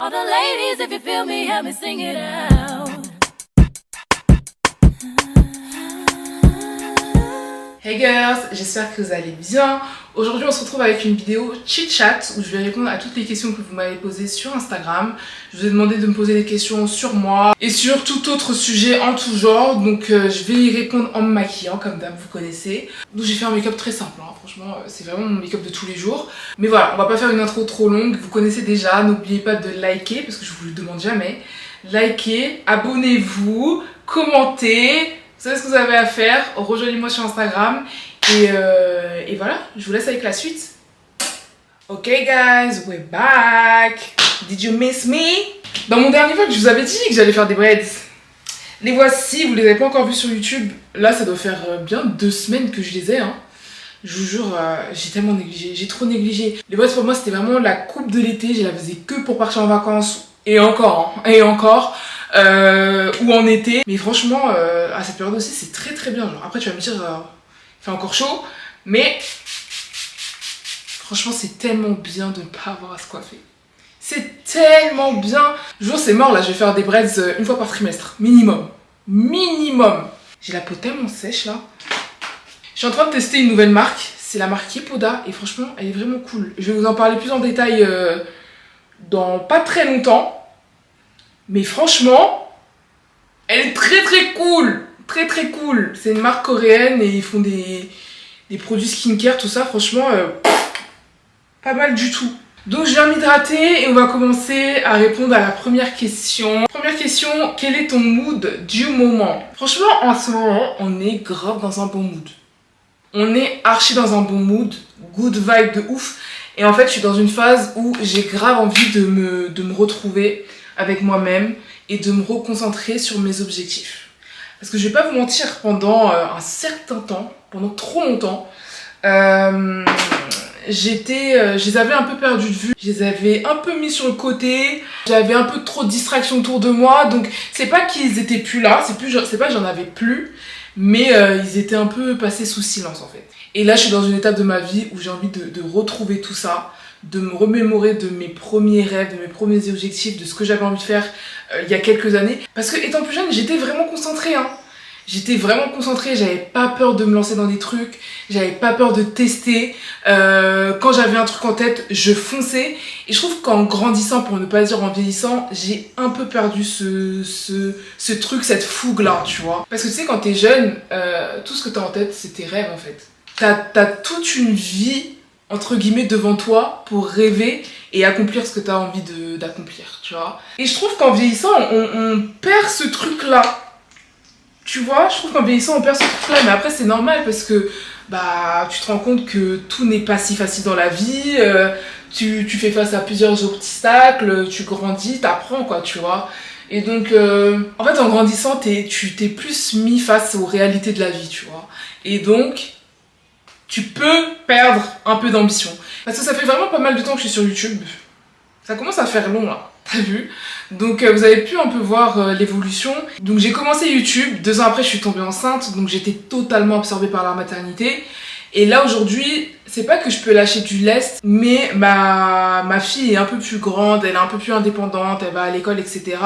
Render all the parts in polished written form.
All the ladies, if you feel me, help me sing it out. Hey girls, j'espère que vous allez bien. Aujourd'hui on se retrouve avec une vidéo chit-chat où je vais répondre à toutes les questions que vous m'avez posées sur Instagram. Je vous ai demandé de me poser des questions sur moi et sur tout autre sujet en tout genre. Donc je vais y répondre en me maquillant comme d'hab, vous connaissez. Donc j'ai fait un make-up très simple, hein. Franchement c'est vraiment mon make-up de tous les jours. Mais voilà, on va pas faire une intro trop longue, vous connaissez déjà. N'oubliez pas de liker parce que je vous le demande jamais. Likez, abonnez-vous, commentez. Vous savez ce que vous avez à faire, rejoignez-moi sur Instagram et voilà, je vous laisse avec la suite. Ok guys, we're back. Did you miss me? Dans mon dernier vlog, je vous avais dit que j'allais faire des braids. Les voici, vous les avez pas encore vus sur YouTube. Là, ça doit faire bien 2 semaines que je les ai. Hein. Je vous jure, j'ai tellement négligé, j'ai trop négligé. Les braids pour moi, c'était vraiment la coupe de l'été. Je la faisais que pour partir en vacances et encore, hein, et encore. Ou en été, mais franchement à cette période aussi c'est très très bien. Genre, après tu vas me dire il fait encore chaud, mais franchement c'est tellement bien de ne pas avoir à se coiffer. C'est tellement bien. Je vous jure c'est mort là, je vais faire des braids une fois par trimestre, minimum. J'ai la peau tellement sèche là. Je suis en train de tester une nouvelle marque, c'est la marque Yepoda et franchement elle est vraiment cool. Je vais vous en parler plus en détail dans pas très longtemps. Mais franchement, elle est très très cool. Très très cool. C'est une marque coréenne et ils font des produits skincare, tout ça. Franchement, pas mal du tout. Donc je viens m'hydrater et on va commencer à répondre à la première question. Première question, quel est ton mood du moment? Franchement, en ce moment, on est grave dans un bon mood. On est archi dans un bon mood. Good vibe de ouf. Et en fait, je suis dans une phase où j'ai grave envie de me retrouver avec moi-même et de me reconcentrer sur mes objectifs. Parce que je vais pas vous mentir, pendant un certain temps, pendant trop longtemps, je les avais un peu perdus de vue, je les avais un peu mis sur le côté, j'avais un peu trop de distractions autour de moi, donc c'est pas qu'ils étaient plus là, c'est pas que j'en avais plus, mais ils étaient un peu passés sous silence en fait. Et là je suis dans une étape de ma vie où j'ai envie de retrouver tout ça, de me remémorer de mes premiers rêves, de mes premiers objectifs, de ce que j'avais envie de faire il y a quelques années. Parce que étant plus jeune, j'étais vraiment concentrée, hein. J'étais vraiment concentrée, j'avais pas peur de me lancer dans des trucs, j'avais pas peur de tester. Quand j'avais un truc en tête, je fonçais. Et je trouve qu'en grandissant, pour ne pas dire en vieillissant, j'ai un peu perdu ce truc, cette fougue-là, tu vois. Parce que tu sais, quand t'es jeune, tout ce que t'as en tête, c'est tes rêves en fait. T'as toute une vie entre guillemets devant toi pour rêver et accomplir ce que tu as envie d'accomplir, tu vois. Et je trouve qu'en vieillissant, on perd ce truc-là. Tu vois, je trouve qu'en vieillissant, on perd ce truc-là. Mais après, c'est normal parce que bah, tu te rends compte que tout n'est pas si facile dans la vie. Tu fais face à plusieurs obstacles, tu grandis, t'apprends, quoi, tu vois. Et donc, en fait, en grandissant, tu t'es plus mis face aux réalités de la vie, tu vois. Et donc, tu peux perdre un peu d'ambition. Parce que ça fait vraiment pas mal de temps que je suis sur YouTube. Ça commence à faire long là, t'as vu? Donc vous avez pu un peu voir l'évolution. Donc j'ai commencé YouTube, 2 ans après je suis tombée enceinte, donc j'étais totalement absorbée par la maternité. Et là aujourd'hui, c'est pas que je peux lâcher du lest, mais ma fille est un peu plus grande, elle est un peu plus indépendante, elle va à l'école, etc.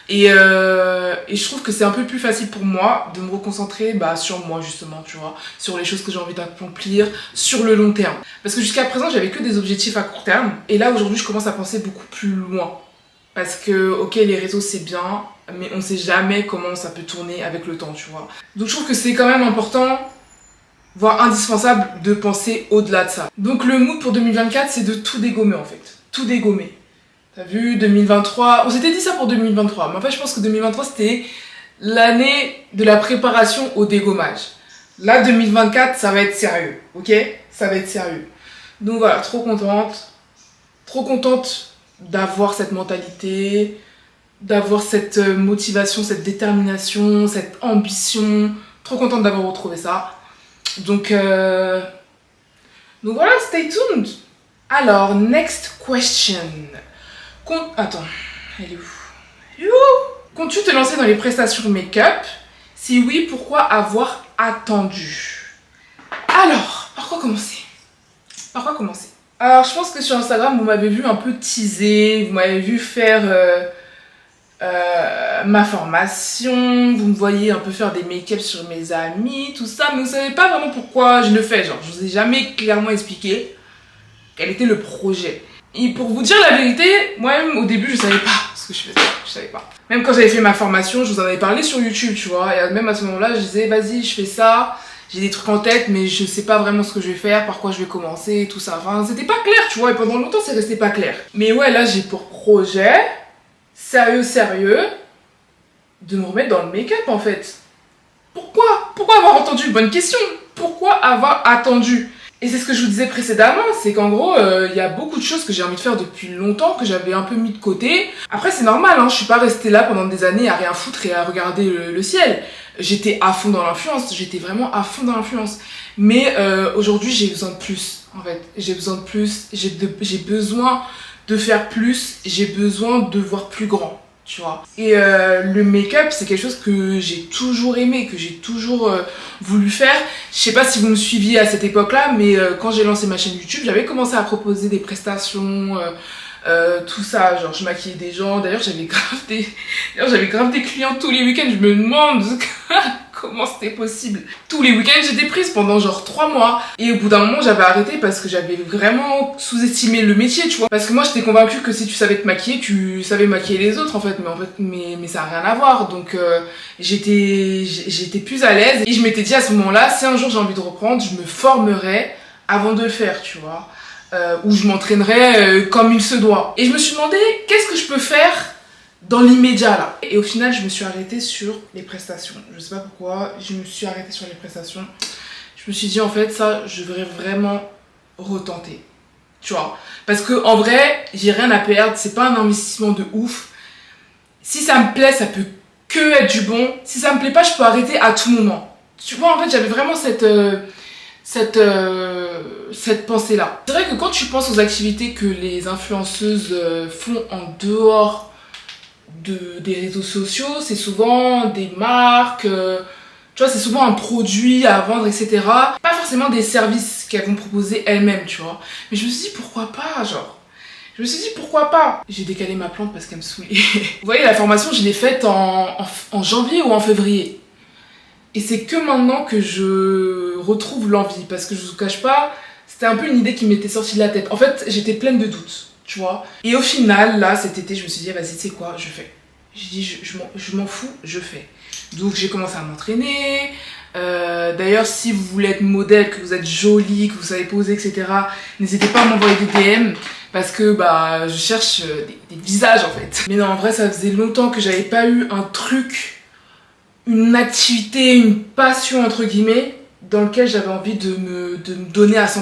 Et je trouve que c'est un peu plus facile pour moi de me reconcentrer sur moi justement, tu vois, sur les choses que j'ai envie d'accomplir sur le long terme. Parce que jusqu'à présent, j'avais que des objectifs à court terme. Et là, aujourd'hui, je commence à penser beaucoup plus loin. Parce que, ok, les réseaux, c'est bien, mais on sait jamais comment ça peut tourner avec le temps, tu vois. Donc je trouve que c'est quand même important, voire indispensable, de penser au-delà de ça. Donc le mood pour 2024, c'est de tout dégommer en fait. Tout dégommer. T'as vu, 2023, on s'était dit ça pour 2023, mais en fait je pense que 2023 c'était l'année de la préparation au dégommage. Là 2024 ça va être sérieux, ok? Ça va être sérieux. Donc voilà, trop contente d'avoir cette mentalité, d'avoir cette motivation, cette détermination, cette ambition, trop contente d'avoir retrouvé ça. Donc voilà, stay tuned. Alors, next question. Attends, elle est où? Comptes-tu te lancer dans les prestations make-up? Si oui, pourquoi avoir attendu? Alors, par quoi commencer? Alors, je pense que sur Instagram, vous m'avez vu un peu teaser, vous m'avez vu faire ma formation, vous me voyez un peu faire des make-up sur mes amis, tout ça, mais vous savez pas vraiment pourquoi je le fais. Genre, je vous ai jamais clairement expliqué quel était le projet. Et pour vous dire la vérité, moi-même au début, je savais pas ce que je faisais, je savais pas. Même quand j'avais fait ma formation, je vous en avais parlé sur YouTube, tu vois, et même à ce moment-là, je disais, vas-y, je fais ça. J'ai des trucs en tête, mais je sais pas vraiment ce que je vais faire, par quoi je vais commencer et tout ça. Enfin, c'était pas clair, tu vois, et pendant longtemps, c'est resté pas clair. Mais ouais, là, j'ai pour projet, sérieux, de me remettre dans le make-up, en fait. Pourquoi avoir entendu? Bonne question. Pourquoi avoir attendu? Et c'est ce que je vous disais précédemment, c'est qu'en gros, y a beaucoup de choses que j'ai envie de faire depuis longtemps, que j'avais un peu mis de côté. Après, c'est normal, hein, je suis pas restée là pendant des années à rien foutre et à regarder le ciel. J'étais à fond dans l'influence, j'étais vraiment à fond dans l'influence. Mais aujourd'hui, j'ai besoin de plus, en fait. J'ai besoin de plus, j'ai besoin de faire plus, j'ai besoin de voir plus grand. Tu vois. Et le make-up, c'est quelque chose que j'ai toujours aimé, que j'ai toujours voulu faire. Je sais pas si vous me suiviez à cette époque-là, mais quand j'ai lancé ma chaîne YouTube, j'avais commencé à proposer des prestations, tout ça. Genre, je maquillais des gens. D'ailleurs, j'avais grave des clients tous les week-ends. Je me demande comment c'était possible. Tous les week-ends, j'étais prise pendant genre 3 mois. Et au bout d'un moment, j'avais arrêté parce que j'avais vraiment sous-estimé le métier, tu vois. Parce que moi, j'étais convaincue que si tu savais te maquiller, tu savais maquiller les autres, en fait. Mais ça n'a rien à voir. Donc, j'étais plus à l'aise. Et je m'étais dit à ce moment-là, si un jour j'ai envie de reprendre, je me formerai avant de le faire, tu vois. Où je m'entraînerai comme il se doit. Et je me suis demandé, qu'est-ce que je peux faire dans l'immédiat là? Et au final, je me suis arrêtée sur les prestations. Je sais pas pourquoi, je me suis arrêtée sur les prestations. Je me suis dit, en fait, ça, je devrais vraiment retenter. Tu vois? Parce que en vrai, j'ai rien à perdre. C'est pas un investissement de ouf. Si ça me plaît, ça peut que être du bon. Si ça me plaît pas, je peux arrêter à tout moment. Tu vois, en fait, j'avais vraiment cette pensée-là. C'est vrai que quand tu penses aux activités que les influenceuses font en dehors des réseaux sociaux, c'est souvent des marques, tu vois, c'est souvent un produit à vendre, etc. Pas forcément des services qu'elles vont proposer elles-mêmes, tu vois. Mais je me suis dit, pourquoi pas, genre. Je me suis dit, pourquoi pas. J'ai décalé ma plante parce qu'elle me saoulait. Vous voyez, la formation, je l'ai faite en janvier ou en février. Et c'est que maintenant que je retrouve l'envie, parce que je vous cache pas, c'était un peu une idée qui m'était sortie de la tête. En fait, j'étais pleine de doutes, tu vois. Et au final, là, cet été, je me suis dit, vas-y, tu sais quoi, je fais. J'ai dit, je m'en fous, je fais. Donc j'ai commencé à m'entraîner. D'ailleurs, si vous voulez être modèle, que vous êtes jolie, que vous savez poser, etc., n'hésitez pas à m'envoyer des DM. Parce que bah, je cherche des visages, en fait. Mais non, en vrai, ça faisait longtemps que j'avais pas eu un truc, une activité, une passion entre guillemets, dans lequel j'avais envie de me donner à 100%.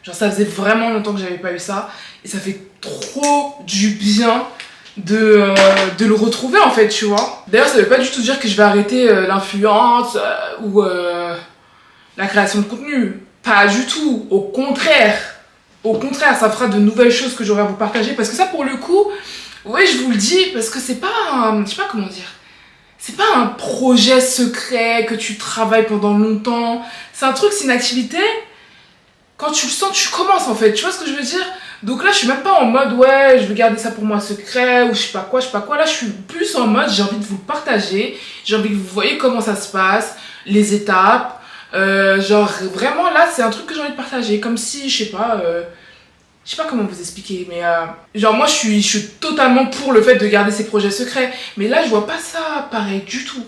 Genre ça faisait vraiment longtemps que j'avais pas eu ça, et ça fait trop du bien de le retrouver en fait, tu vois. D'ailleurs, ça veut pas du tout dire que je vais arrêter l'influence ou la création de contenu. Pas du tout, au contraire. Au contraire, ça fera de nouvelles choses que j'aurai à vous partager, parce que ça, pour le coup, oui, je vous le dis, parce que c'est pas je sais pas comment dire. C'est pas un projet secret que tu travailles pendant longtemps. C'est un truc, c'est une activité. Quand tu le sens, tu commences en fait. Tu vois ce que je veux dire? Donc là, je suis même pas en mode ouais, je veux garder ça pour moi secret ou je sais pas quoi, je sais pas quoi. Là, je suis plus en mode j'ai envie de vous le partager. J'ai envie que vous voyez comment ça se passe, les étapes. Genre vraiment là, c'est un truc que j'ai envie de partager. Comme si, je sais pas comment vous expliquer, mais genre moi je suis totalement pour le fait de garder ses projets secrets, mais là je vois pas ça pareil du tout.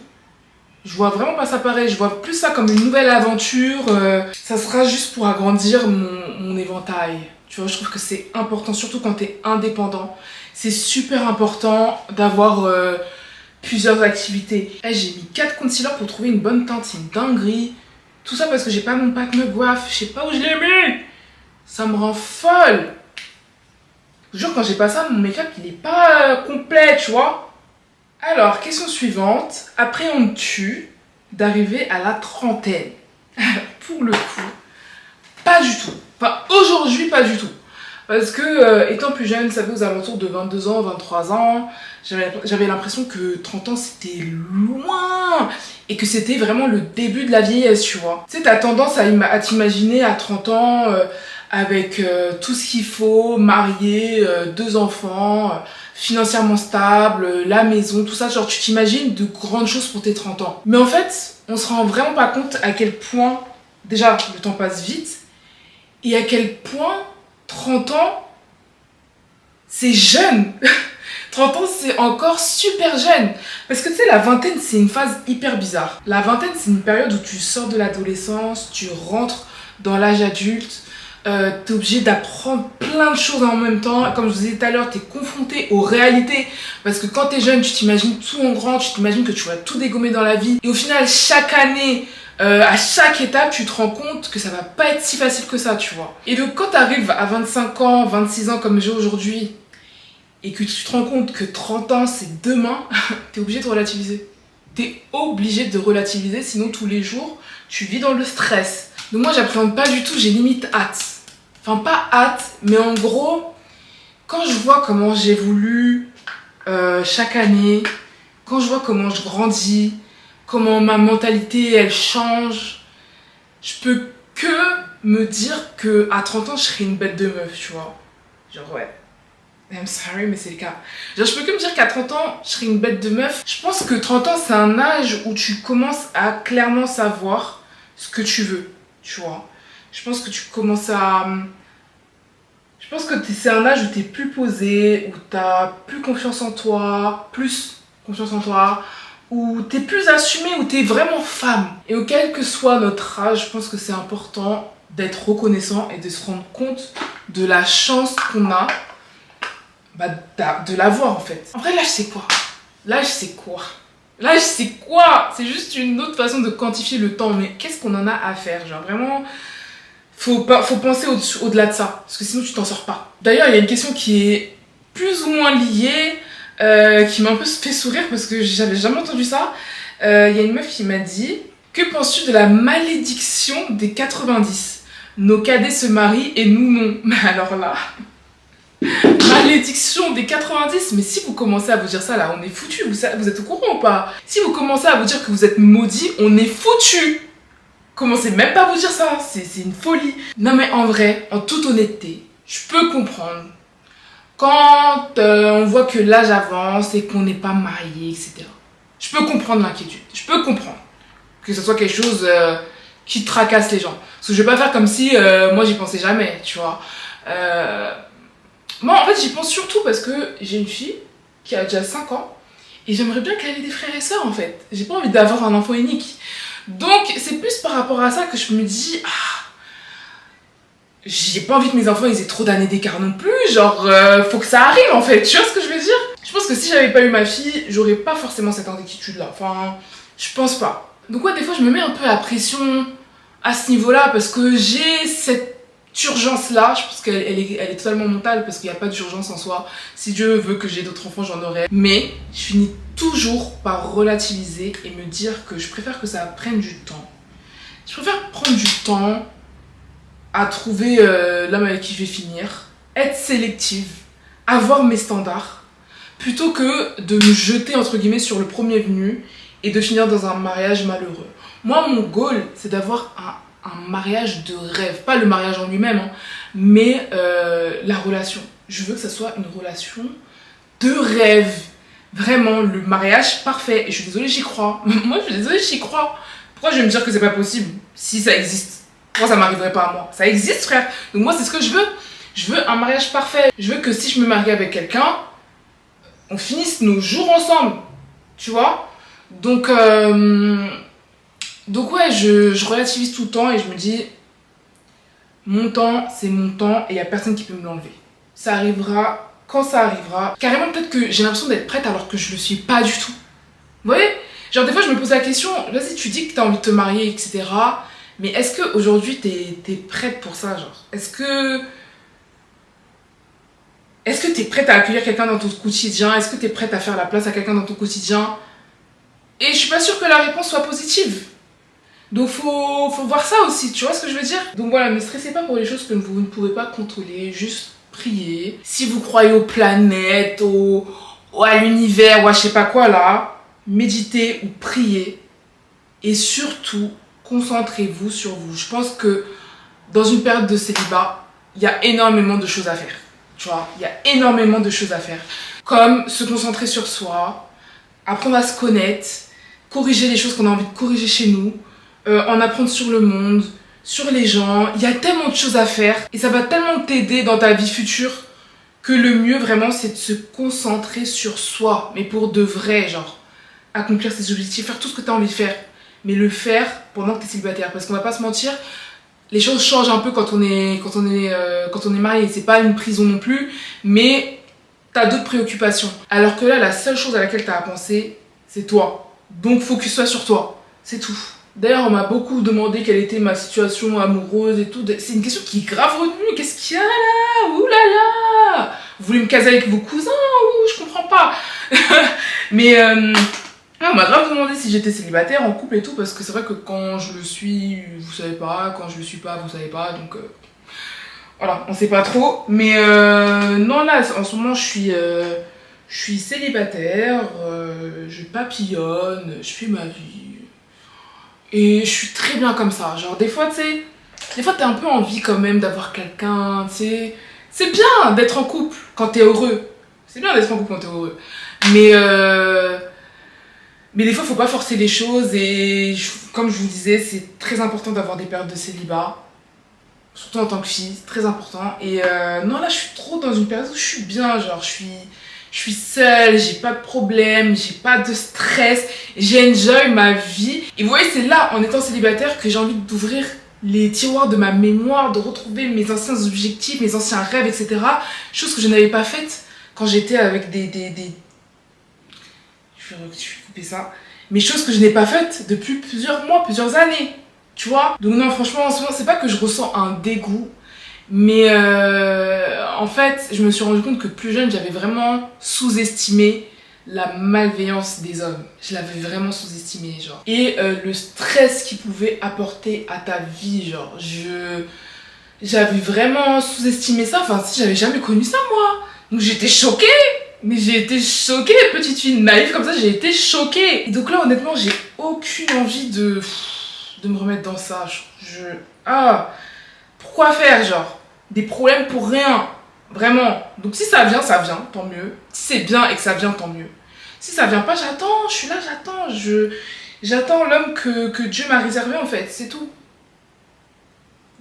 Je vois vraiment pas ça pareil, je vois plus ça comme une nouvelle aventure, ça sera juste pour agrandir mon éventail. Tu vois, je trouve que c'est important, surtout quand t'es indépendant. C'est super important d'avoir plusieurs activités. J'ai mis 4 concealers pour trouver une bonne teinte, c'est une dinguerie. Tout ça parce que j'ai pas mon pack me goiffe, je sais pas où je l'ai mis. Ça me rend folle. Je jure, quand j'ai pas ça, mon make-up il est pas complet, tu vois. Alors, question suivante. Appréhendes-tu d'arriver à la trentaine? Pour le coup, pas du tout. Enfin, aujourd'hui, pas du tout. Parce que, étant plus jeune, ça fait aux alentours de 22 ans, 23 ans, j'avais l'impression que 30 ans c'était loin. Et que c'était vraiment le début de la vieillesse, tu vois. Tu sais, t'as tendance à t'imaginer à 30 ans... avec tout ce qu'il faut, marié, 2 enfants, financièrement stable, la maison, tout ça. Genre, tu t'imagines de grandes choses pour tes 30 ans. Mais en fait, on se rend vraiment pas compte à quel point, déjà, le temps passe vite, et à quel point 30 ans, c'est jeune. 30 ans, c'est encore super jeune. Parce que tu sais, la vingtaine, c'est une phase hyper bizarre. La vingtaine, c'est une période où tu sors de l'adolescence, tu rentres dans l'âge adulte, t'es obligé d'apprendre plein de choses en même temps. Comme je vous disais tout à l'heure, t'es confronté aux réalités. Parce que quand t'es jeune, tu t'imagines tout en grand, tu t'imagines que tu vas tout dégommer dans la vie. Et au final, chaque année, à chaque étape, tu te rends compte que ça va pas être si facile que ça, tu vois. Et donc, quand t'arrives à 25 ans, 26 ans comme j'ai aujourd'hui, et que tu te rends compte que 30 ans, c'est demain, t'es obligé de relativiser. T'es obligé de relativiser, sinon tous les jours, tu vis dans le stress. Donc moi, j'appréhende pas du tout, j'ai limite hâte. Enfin, pas hâte, mais en gros, quand je vois comment j'évolue chaque année, quand je vois comment je grandis, comment ma mentalité, elle change, je peux que me dire qu'à 30 ans, je serai une bête de meuf, tu vois. Genre, ouais. I'm sorry, mais c'est le cas. Genre, je peux que me dire qu'à 30 ans, je serai une bête de meuf. Je pense que 30 ans, c'est un âge où tu commences à clairement savoir ce que tu veux, tu vois. Je pense que tu commences à... Je pense que c'est un âge où t'es plus posé, où t'as plus confiance en toi, où t'es plus assumée, où t'es vraiment femme. Et auquel que soit notre âge, je pense que c'est important d'être reconnaissant et de se rendre compte de la chance qu'on a de l'avoir en fait. En vrai, l'âge c'est quoi? L'âge c'est quoi? L'âge c'est quoi? C'est juste une autre façon de quantifier le temps, mais qu'est-ce qu'on en a à faire? Genre vraiment, faut penser au-delà de ça, parce que sinon tu t'en sors pas. D'ailleurs, il y a une question qui est plus ou moins liée, qui m'a un peu fait sourire parce que j'avais jamais entendu ça. Il y a une meuf qui m'a dit: que penses-tu de la malédiction des 90? Nos cadets se marient et nous non. Mais alors là... Malédiction des 90, mais si vous commencez à vous dire ça là, on est foutu. Vous êtes au courant ou pas? Si vous commencez à vous dire que vous êtes maudit, on est foutu. Commencez même pas à vous dire ça, c'est une folie. Non mais en vrai, en toute honnêteté, je peux comprendre. Quand on voit que l'âge avance et qu'on n'est pas marié, etc. Je peux comprendre l'inquiétude, je peux comprendre que ce soit quelque chose qui tracasse les gens. Parce que je vais pas faire comme si moi j'y pensais jamais, tu vois. Moi, en fait, j'y pense surtout parce que j'ai une fille qui a déjà 5 ans et j'aimerais bien qu'elle ait des frères et sœurs, en fait. J'ai pas envie d'avoir un enfant unique. Donc, c'est plus par rapport à ça que je me dis, j'ai pas envie que mes enfants ils aient trop d'années d'écart non plus. Genre, faut que ça arrive, en fait. Tu vois ce que je veux dire? Je pense que si j'avais pas eu ma fille, j'aurais pas forcément cette inquiétude-là. Enfin, je pense pas. Donc, ouais, des fois, je me mets un peu la pression à ce niveau-là parce que j'ai cette urgence-là, je pense qu'elle est totalement mentale parce qu'il n'y a pas d'urgence en soi. Si Dieu veut que j'ai d'autres enfants, j'en aurai. Mais je finis toujours par relativiser et me dire que je préfère que ça prenne du temps. Je préfère prendre du temps à trouver l'homme avec qui je vais finir, être sélective, avoir mes standards, plutôt que de me jeter entre guillemets sur le premier venu et de finir dans un mariage malheureux. Moi, mon goal, c'est d'avoir un mariage de rêve, pas le mariage en lui-même, hein, mais la relation. Je veux que ça soit une relation de rêve. Vraiment, le mariage parfait. Et je suis désolée, j'y crois. Moi, je suis désolée, j'y crois. Pourquoi je vais me dire que c'est pas possible si ça existe? Pourquoi ça m'arriverait pas à moi? Ça existe, frère. Donc moi, c'est ce que je veux. Je veux un mariage parfait. Je veux que si je me marie avec quelqu'un, on finisse nos jours ensemble. Tu vois? Donc ouais, je relativise tout le temps et je me dis, mon temps, c'est mon temps et il n'y a personne qui peut me l'enlever. Ça arrivera quand ça arrivera. Carrément, peut-être que j'ai l'impression d'être prête alors que je le suis pas du tout. Vous voyez? Genre des fois, je me pose la question, vas-y, tu dis que tu as envie de te marier, etc. Mais est-ce qu'aujourd'hui, t'es prête pour ça, genre? Est-ce que t'es prête à accueillir quelqu'un dans ton quotidien? Est-ce que t'es prête à faire la place à quelqu'un dans ton quotidien? Et je suis pas sûre que la réponse soit positive. Donc faut voir ça aussi, tu vois ce que je veux dire? Donc voilà, ne stressez pas pour les choses que vous ne pouvez pas contrôler, juste priez. Si vous croyez aux planètes, à l'univers ou à je sais pas quoi là, méditez ou priez. Et surtout, concentrez-vous sur vous. Je pense que dans une période de célibat, il y a énormément de choses à faire. Tu vois, il y a énormément de choses à faire. Comme se concentrer sur soi, apprendre à se connaître, corriger les choses qu'on a envie de corriger chez nous, en apprendre sur le monde, sur les gens. Il y a tellement de choses à faire et ça va tellement t'aider dans ta vie future que le mieux vraiment c'est de se concentrer sur soi, mais pour de vrai, genre accomplir ses objectifs, faire tout ce que tu as envie de faire, mais le faire pendant que tu es célibataire, parce qu'on va pas se mentir, les choses changent un peu quand on est marié, c'est pas une prison non plus, mais t'as d'autres préoccupations. Alors que là, la seule chose à laquelle t'as à penser, c'est toi. Donc focus-toi sur toi, c'est tout. D'ailleurs, on m'a beaucoup demandé quelle était ma situation amoureuse et tout. C'est une question qui est grave retenue. Qu'est-ce qu'il y a là? Ouh là là! Vous voulez me caser avec vos cousins ou je comprends pas. Mais on m'a grave demandé si j'étais célibataire, en couple et tout, parce que c'est vrai que quand je le suis, vous savez pas. Quand je le suis pas, vous savez pas. Donc voilà, on sait pas trop. Mais non, là, en ce moment, je suis célibataire. Je papillonne, je fais ma vie. Et je suis très bien comme ça. Genre, des fois, tu sais, t'as un peu envie quand même d'avoir quelqu'un, tu sais. C'est bien d'être en couple quand t'es heureux. C'est bien d'être en couple quand t'es heureux. Mais des fois, faut pas forcer les choses. Et comme je vous disais, c'est très important d'avoir des périodes de célibat. Surtout en tant que fille, c'est très important. Et non, là, je suis trop dans une période où je suis bien. Genre, je suis seule, j'ai pas de problème, j'ai pas de stress, j'enjoy ma vie. Et vous voyez, c'est là, en étant célibataire, que j'ai envie d'ouvrir les tiroirs de ma mémoire, de retrouver mes anciens objectifs, mes anciens rêves, etc. Chose que je n'avais pas faite quand j'étais avec des... Je vais couper ça. Mais choses que je n'ai pas faites depuis plusieurs mois, plusieurs années. Tu vois? Donc non, franchement, en ce moment, c'est pas que je ressens un dégoût. Mais en fait, je me suis rendu compte que plus jeune, j'avais vraiment sous-estimé la malveillance des hommes. Je l'avais vraiment sous-estimé, genre. Et le stress qu'il pouvait apporter à ta vie, genre. J'avais vraiment sous-estimé ça. Enfin, si, j'avais jamais connu ça, moi. Donc j'étais choquée. Mais j'ai été choquée, petite fille naïve comme ça, j'ai été choquée. Et donc là, honnêtement, j'ai aucune envie de me remettre dans ça. Pourquoi faire, genre? Des problèmes pour rien, vraiment. Donc si ça vient, tant mieux. Si c'est bien et que ça vient, tant mieux. Si ça vient pas, j'attends, je suis là, j'attends l'homme que Dieu m'a réservé en fait, c'est tout.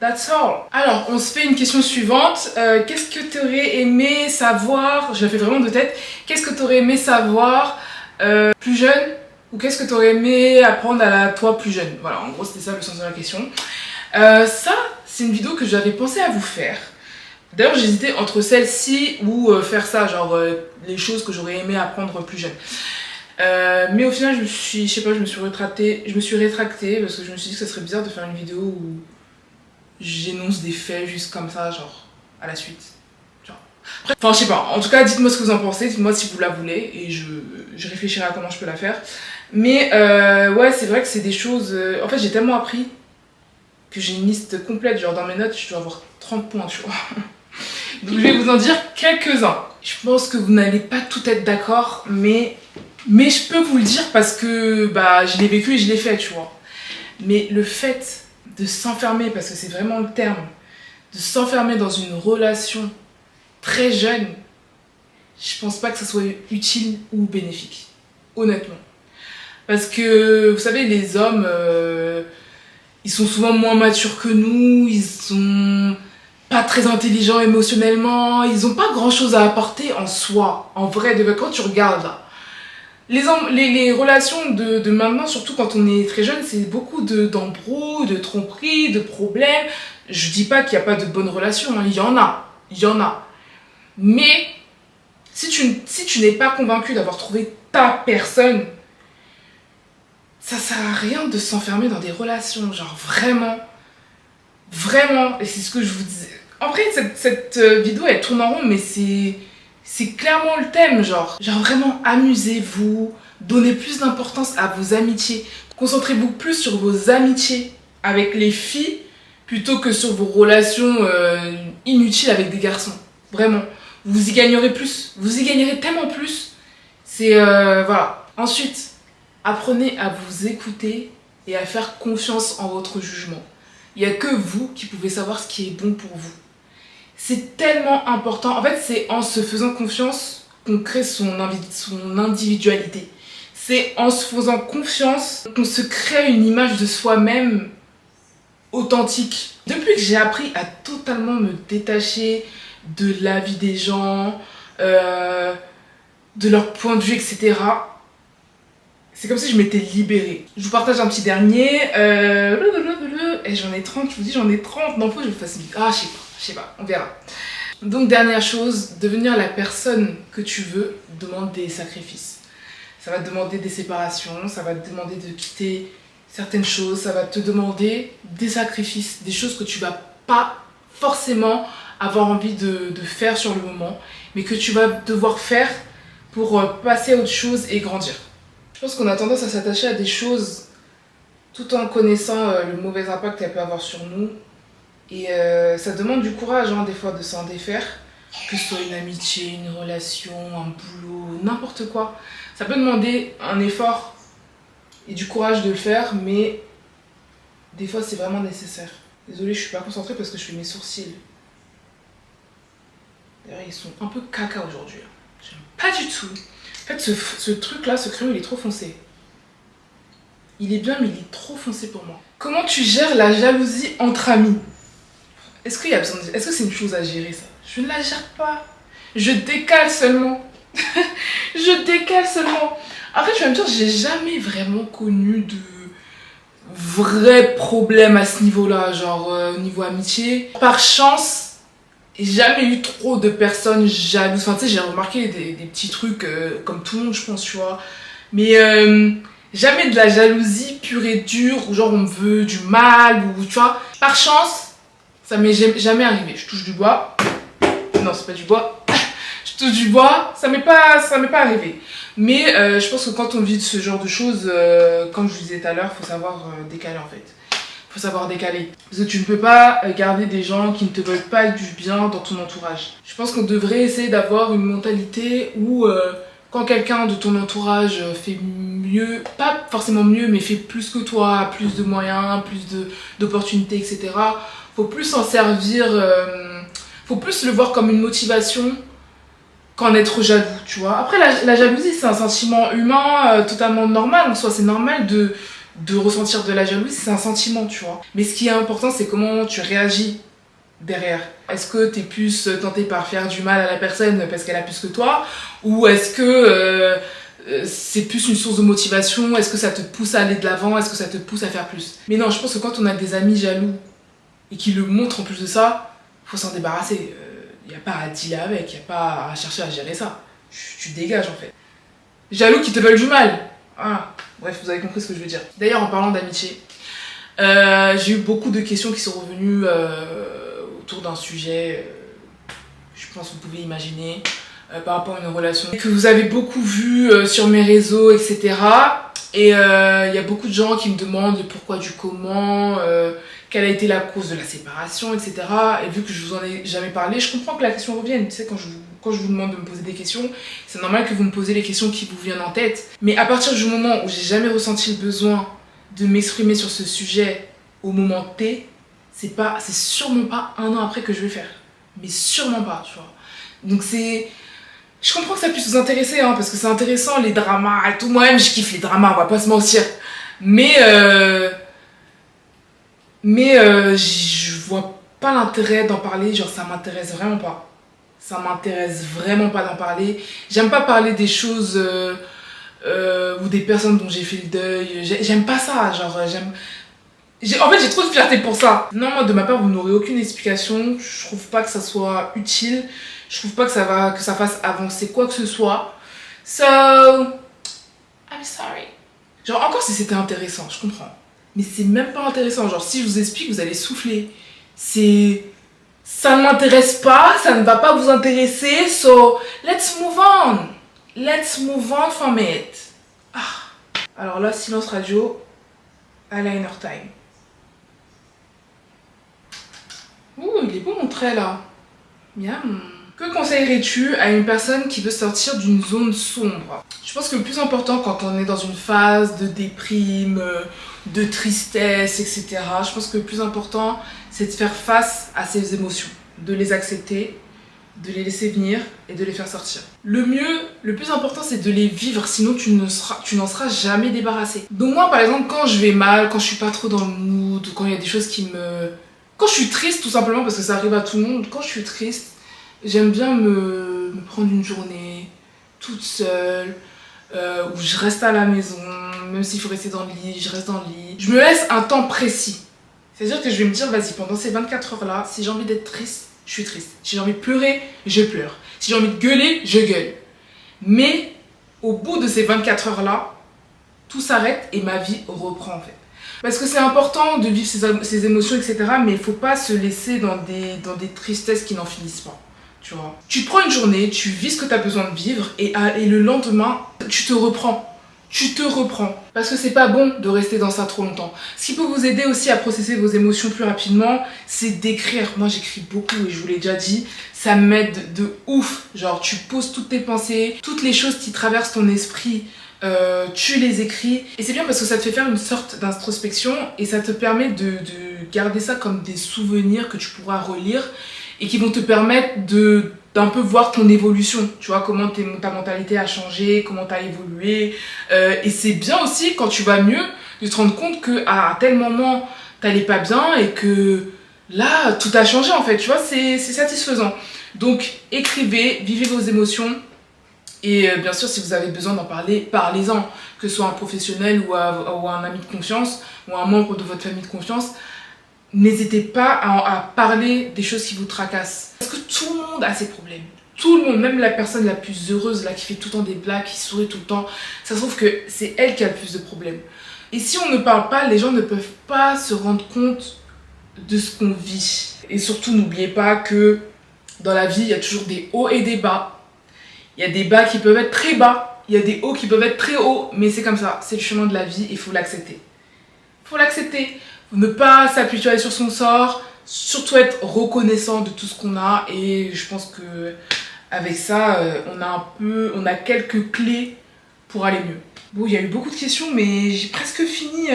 That's all. Alors, on se fait une question suivante. Qu'est-ce que tu aurais aimé savoir? Je la fais vraiment de tête. Qu'est-ce que tu aurais aimé savoir plus jeune? Ou qu'est-ce que tu aurais aimé apprendre à toi plus jeune? Voilà, en gros, c'était ça le sens de la question. Ça, c'est une vidéo que j'avais pensé à vous faire. D'ailleurs, j'hésitais entre celle-ci ou faire ça, genre les choses que j'aurais aimé apprendre plus jeune. Mais au final, je me suis rétractée parce que je me suis dit que ça serait bizarre de faire une vidéo où j'énonce des faits juste comme ça, genre à la suite. Genre. Enfin, je sais pas. En tout cas, dites-moi ce que vous en pensez, dites-moi si vous la voulez et je réfléchirai à comment je peux la faire. Mais ouais, c'est vrai que c'est des choses. En fait, j'ai tellement appris que j'ai une liste complète, genre dans mes notes, je dois avoir 30 points, tu vois. Donc je vais vous en dire quelques-uns. Je pense que vous n'allez pas tout être d'accord, mais je peux vous le dire parce que bah, je l'ai vécu et je l'ai fait, tu vois. Mais le fait de s'enfermer, parce que c'est vraiment le terme, de s'enfermer dans une relation très jeune, je pense pas que ça soit utile ou bénéfique, honnêtement. Parce que, vous savez, les hommes... ils sont souvent moins matures que nous, ils sont pas très intelligents émotionnellement, ils ont pas grand chose à apporter en soi, en vrai, quand tu regardes là. Les relations de maintenant, surtout quand on est très jeune, c'est beaucoup d'embrouilles, de tromperies, de problèmes. Je dis pas qu'il n'y a pas de bonnes relations, hein, il y en a. Mais si tu n'es pas convaincu d'avoir trouvé ta personne, ça sert à rien de s'enfermer dans des relations, genre vraiment, et c'est ce que je vous disais. En vrai, cette vidéo, elle tourne en rond, mais c'est clairement le thème, genre vraiment amusez-vous, donnez plus d'importance à vos amitiés, concentrez-vous plus sur vos amitiés avec les filles, plutôt que sur vos relations inutiles avec des garçons, vraiment. Vous y gagnerez plus, vous y gagnerez tellement plus, voilà. Ensuite, apprenez à vous écouter et à faire confiance en votre jugement. Il n'y a que vous qui pouvez savoir ce qui est bon pour vous. C'est tellement important. En fait, c'est en se faisant confiance qu'on crée son individualité. C'est en se faisant confiance qu'on se crée une image de soi-même authentique. Depuis que j'ai appris à totalement me détacher de la vie des gens, de leur point de vue, etc., c'est comme si je m'étais libérée. Je vous partage un petit dernier. Et j'en ai 30, je vous dis j'en ai 30. Non, faut que je vous fasse une... Ah, je sais pas, on verra. Donc, dernière chose, devenir la personne que tu veux demande des sacrifices. Ça va te demander des séparations, ça va te demander de quitter certaines choses, ça va te demander des sacrifices, des choses que tu vas pas forcément avoir envie de faire sur le moment, mais que tu vas devoir faire pour passer à autre chose et grandir. Je pense qu'on a tendance à s'attacher à des choses tout en connaissant le mauvais impact qu'elle peut avoir sur nous. Et ça demande du courage, hein, des fois, de s'en défaire. Que ce soit une amitié, une relation, un boulot, n'importe quoi. Ça peut demander un effort et du courage de le faire, mais des fois, c'est vraiment nécessaire. Désolée, je suis pas concentrée parce que je fais mes sourcils. D'ailleurs, ils sont un peu caca aujourd'hui. J'aime pas du tout. En fait, ce truc-là, ce crayon, il est trop foncé. Il est bien, mais il est trop foncé pour moi. Comment tu gères la jalousie entre amis? Est-ce qu'il y a besoin de... Est-ce que c'est une chose à gérer, ça? Je ne la gère pas. Je décale seulement. Je décale seulement. Après, tu vas me dire, j'ai jamais vraiment connu de vrais problèmes à ce niveau-là, genre au niveau amitié. Par chance, j'ai jamais eu trop de personnes jalouses. Enfin, tu sais, j'ai remarqué des petits trucs comme tout le monde, je pense, tu vois. Mais jamais de la jalousie pure et dure, où genre on me veut du mal, ou tu vois. Par chance, ça m'est jamais arrivé. Je touche du bois. Non, c'est pas du bois. Je touche du bois. Ça m'est pas arrivé. Mais je pense que quand on vit ce genre de choses, comme je vous disais tout à l'heure, faut savoir décaler en fait. Faut savoir décaler. Parce que tu ne peux pas garder des gens qui ne te veulent pas du bien dans ton entourage. Je pense qu'on devrait essayer d'avoir une mentalité où quand quelqu'un de ton entourage fait mieux, pas forcément mieux, mais fait plus que toi, a plus de moyens, plus d'opportunités, etc., faut plus s'en servir, faut plus le voir comme une motivation qu'en être jaloux, tu vois. Après, la jalousie, c'est un sentiment humain totalement normal. En soi, c'est normal de ressentir de la jalousie, c'est un sentiment, tu vois. Mais ce qui est important, c'est comment tu réagis derrière. Est-ce que t'es plus tenté par faire du mal à la personne parce qu'elle a plus que toi, ou est-ce que c'est plus une source de motivation? Est-ce que ça te pousse à aller de l'avant? Est-ce que ça te pousse à faire plus? Mais non, je pense que quand on a des amis jaloux et qui le montrent en plus de ça, faut s'en débarrasser. Y a pas à dealer avec, y a pas à chercher à gérer ça. Tu dégages en fait. Jaloux qui te veulent du mal. Ah, bref, vous avez compris ce que je veux dire. D'ailleurs, en parlant d'amitié, j'ai eu beaucoup de questions qui sont revenues autour d'un sujet, je pense que vous pouvez imaginer, par rapport à une relation que vous avez beaucoup vu sur mes réseaux, etc. Et il y a beaucoup de gens qui me demandent le pourquoi du comment, quelle a été la cause de la séparation, etc. Et vu que je vous en ai jamais parlé, je comprends que la question revienne. Tu sais, quand je vous demande de me poser des questions, c'est normal que vous me posez les questions qui vous viennent en tête. Mais à partir du moment où j'ai jamais ressenti le besoin de m'exprimer sur ce sujet au moment T, c'est sûrement pas un an après que je vais le faire. Mais sûrement pas, tu vois. Donc je comprends que ça puisse vous intéresser, hein, parce que c'est intéressant, les dramas et tout. Moi-même, je kiffe les dramas, on va pas se mentir. Mais je vois pas l'intérêt d'en parler, genre ça m'intéresse vraiment pas. Ça m'intéresse vraiment pas d'en parler. J'aime pas parler des choses ou des personnes dont j'ai fait le deuil. J'aime pas ça, genre en fait, j'ai trop de fierté pour ça. Non, moi, de ma part, vous n'aurez aucune explication. Je trouve pas que ça soit utile. Je trouve pas que ça fasse avancer quoi que ce soit. So, I'm sorry. Genre, encore si c'était intéressant, je comprends. Mais c'est même pas intéressant. Genre, si je vous explique, vous allez souffler. Ça ne m'intéresse pas, ça ne va pas vous intéresser. So, let's move on. Let's move on from it. Ah. Alors là, silence radio, eyeliner time. Ouh, il est beau mon trait là. Miam. Que conseillerais-tu à une personne qui veut sortir d'une zone sombre? Je pense que le plus important quand on est dans une phase de déprime, de tristesse, etc., je pense que le plus important, c'est de faire face à ses émotions. de les accepter, de les laisser venir et de les faire sortir. Le mieux, le plus important, c'est de les vivre, sinon tu n'en seras jamais débarrassé. Donc moi, par exemple, quand je vais mal, quand je suis pas trop dans le mood, ou quand il y a des choses qui me... Quand je suis triste, tout simplement, parce que ça arrive à tout le monde, quand je suis triste, j'aime bien me prendre une journée toute seule, où je reste à la maison, même s'il faut rester dans le lit, je reste dans le lit. Je me laisse un temps précis. C'est-à-dire que je vais me dire, vas-y, pendant ces 24 heures-là, si j'ai envie d'être triste, je suis triste. Si j'ai envie de pleurer, je pleure. Si j'ai envie de gueuler, je gueule. Mais au bout de ces 24 heures-là, tout s'arrête et ma vie reprend en fait. Parce que c'est important de vivre ses émotions, etc. Mais il ne faut pas se laisser dans des tristesses qui n'en finissent pas. Tu vois. Tu prends une journée, tu vis ce que tu as besoin de vivre et le lendemain, tu te reprends. Tu te reprends. Parce que c'est pas bon de rester dans ça trop longtemps. Ce qui peut vous aider aussi à processer vos émotions plus rapidement, c'est d'écrire. Moi, j'écris beaucoup et je vous l'ai déjà dit. Ça m'aide de ouf. Genre, tu poses toutes tes pensées, toutes les choses qui traversent ton esprit, tu les écris. Et c'est bien parce que ça te fait faire une sorte d'introspection et ça te permet de garder ça comme des souvenirs que tu pourras relire et qui vont te permettre d'un peu voir ton évolution, tu vois, comment ta mentalité a changé, comment tu as évolué. Et c'est bien aussi, quand tu vas mieux, de te rendre compte qu'à tel moment, t'allais pas bien et que là, tout a changé en fait, tu vois, c'est satisfaisant. Donc, écrivez, vivez vos émotions. Et bien sûr, si vous avez besoin d'en parler, parlez-en, que ce soit un professionnel ou un ami de confiance, ou un membre de votre famille de confiance. N'hésitez pas à parler des choses qui vous tracassent. Parce que tout le monde a ses problèmes. Tout le monde, même la personne la plus heureuse, là, qui fait tout le temps des blagues, qui sourit tout le temps, ça se trouve que c'est elle qui a le plus de problèmes. Et si on ne parle pas, les gens ne peuvent pas se rendre compte de ce qu'on vit. Et surtout, n'oubliez pas que dans la vie, il y a toujours des hauts et des bas. Il y a des bas qui peuvent être très bas, il y a des hauts qui peuvent être très hauts, mais c'est comme ça, c'est le chemin de la vie, il faut l'accepter. Il faut l'accepter. Ne pas s'apitoyer sur son sort, surtout être reconnaissant de tout ce qu'on a. Et je pense que avec ça, on a quelques clés pour aller mieux. Bon, il y a eu beaucoup de questions, mais j'ai presque fini.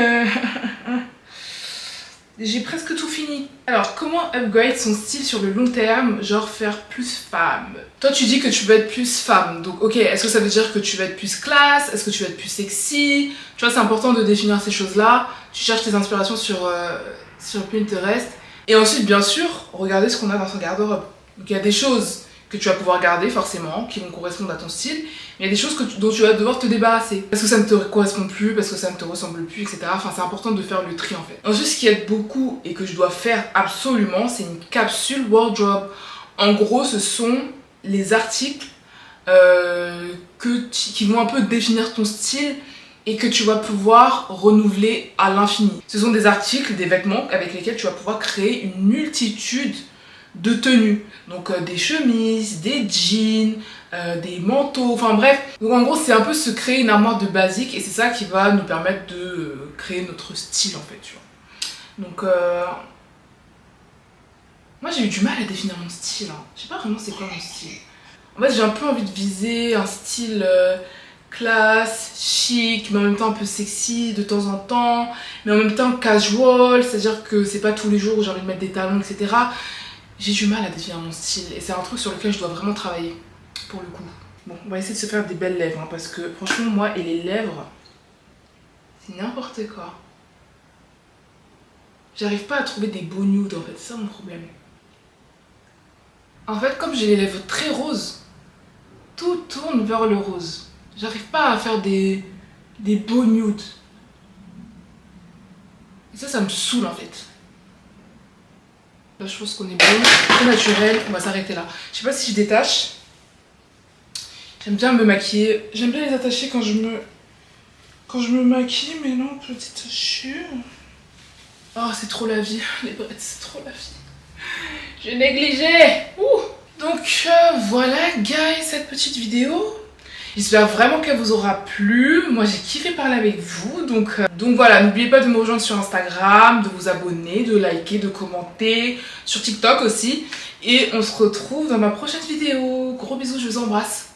J'ai presque tout fini. Alors, comment upgrade son style sur le long terme, genre faire plus femme? Toi, tu dis que tu veux être plus femme. Donc, ok, est-ce que ça veut dire que tu vas être plus classe? Est-ce que tu vas être plus sexy? Tu vois, c'est important de définir ces choses-là. Tu cherches tes inspirations sur Pinterest. Et ensuite, bien sûr, regarder ce qu'on a dans son garde-robe. Donc, il y a des choses que tu vas pouvoir garder, forcément, qui vont correspondre à ton style. Mais il y a des choses dont tu vas devoir te débarrasser. Parce que ça ne te correspond plus, parce que ça ne te ressemble plus, etc. Enfin, c'est important de faire le tri, en fait. Ensuite, ce qui aide beaucoup et que je dois faire absolument, c'est une capsule wardrobe. En gros, ce sont les articles qui vont un peu définir ton style et que tu vas pouvoir renouveler à l'infini. Ce sont des articles, des vêtements avec lesquels tu vas pouvoir créer une multitude de tenues. Donc des chemises, des jeans, des manteaux, enfin bref. Donc en gros, c'est un peu se créer une armoire de basique et c'est ça qui va nous permettre de créer notre style en fait, tu vois. Donc moi j'ai eu du mal à définir mon style, hein. Je sais pas vraiment c'est quoi mon style. En fait, j'ai un peu envie de viser un style classe, chic, mais en même temps un peu sexy de temps en temps, mais en même temps casual, c'est-à-dire que c'est pas tous les jours où j'ai envie de mettre des talons, etc. J'ai du mal à définir mon style et c'est un truc sur lequel je dois vraiment travailler, pour le coup. Bon, on va essayer de se faire des belles lèvres, hein, parce que franchement, moi et les lèvres, c'est n'importe quoi. J'arrive pas à trouver des beaux nudes, en fait, c'est ça mon problème. En fait, comme j'ai les lèvres très roses, tout tourne vers le rose. J'arrive pas à faire des beaux nudes. Et ça me saoule en fait. Là, je pense qu'on est bon, très naturel, on va s'arrêter là. Je sais pas si je détache. J'aime bien me maquiller. J'aime bien les attacher quand je me maquille, mais non, petite tachue. Oh, c'est trop la vie, les brettes, c'est trop la vie. Je négligeais. Ouh. Donc voilà, guys, cette petite vidéo. J'espère vraiment qu'elle vous aura plu. Moi, j'ai kiffé parler avec vous. Donc voilà, n'oubliez pas de me rejoindre sur Instagram, de vous abonner, de liker, de commenter. Sur TikTok aussi. Et on se retrouve dans ma prochaine vidéo. Gros bisous, je vous embrasse.